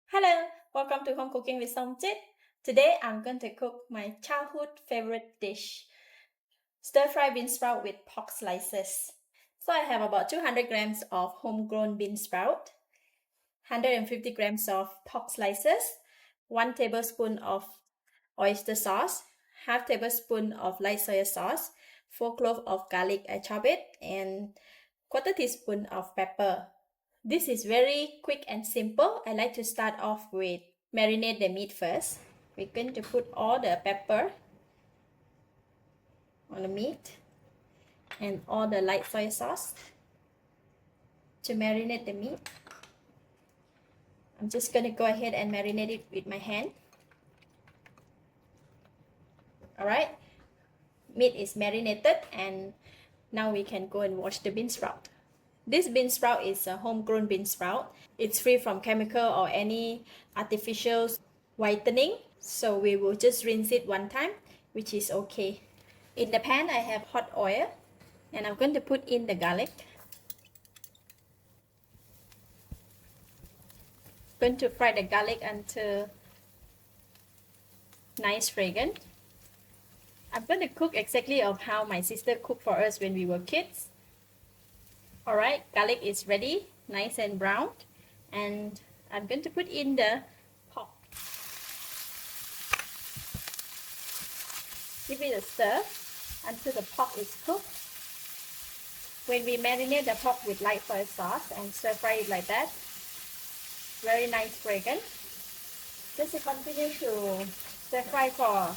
Hello, welcome to Home Cooking with Somjit. Today I'm going to cook my childhood favorite dish, stir-fry bean sprout with pork slices. So I have about 200 grams of homegrown bean sprout, 150 grams of pork slices, 1 tablespoon of oyster sauce, half tablespoon of light soy sauce, 4 cloves of garlic I chop it, and quarter teaspoon of pepper. This is very quick and simple. I like to start off with marinate the meat first. We're going to put all the pepper on the meat and all the light soy sauce to marinate the meat. I'm just going to go ahead and marinate it with my hand. Alright, meat is marinated and now we can go and wash the bean sprout. This bean sprout is a homegrown bean sprout. It's free from chemical or any artificial whitening. So we will just rinse it one time, which is okay. In the pan, I have hot oil and I'm going to put in the garlic. Going to fry the garlic until nice fragrant. I'm going to cook exactly of how my sister cooked for us when we were kids. Alright, garlic is ready, nice and browned, and I'm going to put in the pork. Give it a stir until the pork is cooked. When we marinate the pork with light soy sauce and stir fry it like that, very nice fragrance. Just continue to stir fry for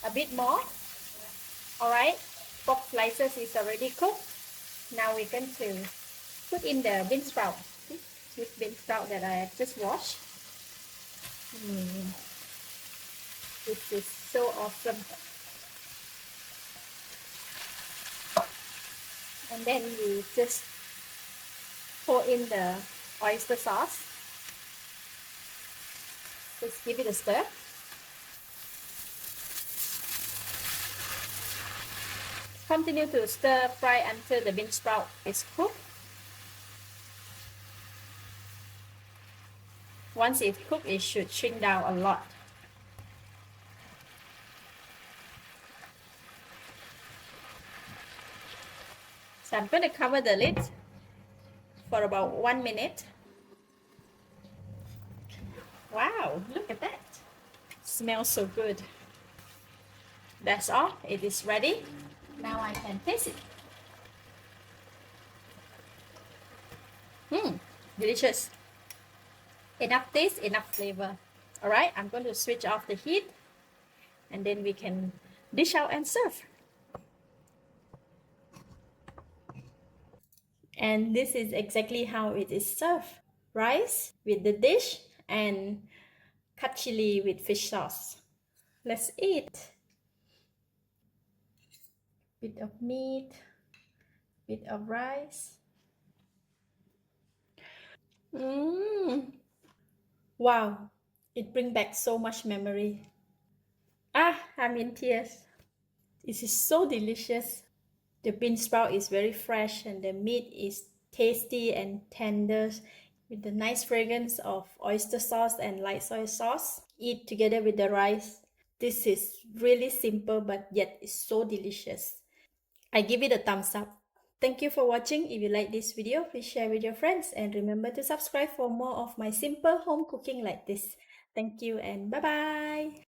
a bit more. Alright, pork slices is already cooked. Now we're going to put in the bean sprout. This bean sprout that I just washed. This is so awesome. And then we just pour in the oyster sauce. Just give it a stir. Continue to stir fry until the bean sprout is cooked. Once it's cooked, it should shrink down a lot. So I'm going to cover the lid for about 1 minute. Wow, look at that. Smells so good. That's all. It is ready. Now I can taste it. Delicious. Enough taste, enough flavor. Alright, I'm going to switch off the heat and then we can dish out and serve. And this is exactly how it is served. Rice with the dish and cut chili with fish sauce. Let's eat. Bit of meat, bit of rice. Wow, it brings back so much memory. I'm in tears. This is so delicious. The bean sprout is very fresh and the meat is tasty and tender with the nice fragrance of oyster sauce and light soy sauce. Eat together with the rice. This is really simple but yet it's so delicious. I give it a thumbs up. Thank you for watching. If you like this video, please share with your friends and remember to subscribe for more of my simple home cooking like this. Thank you and bye-bye.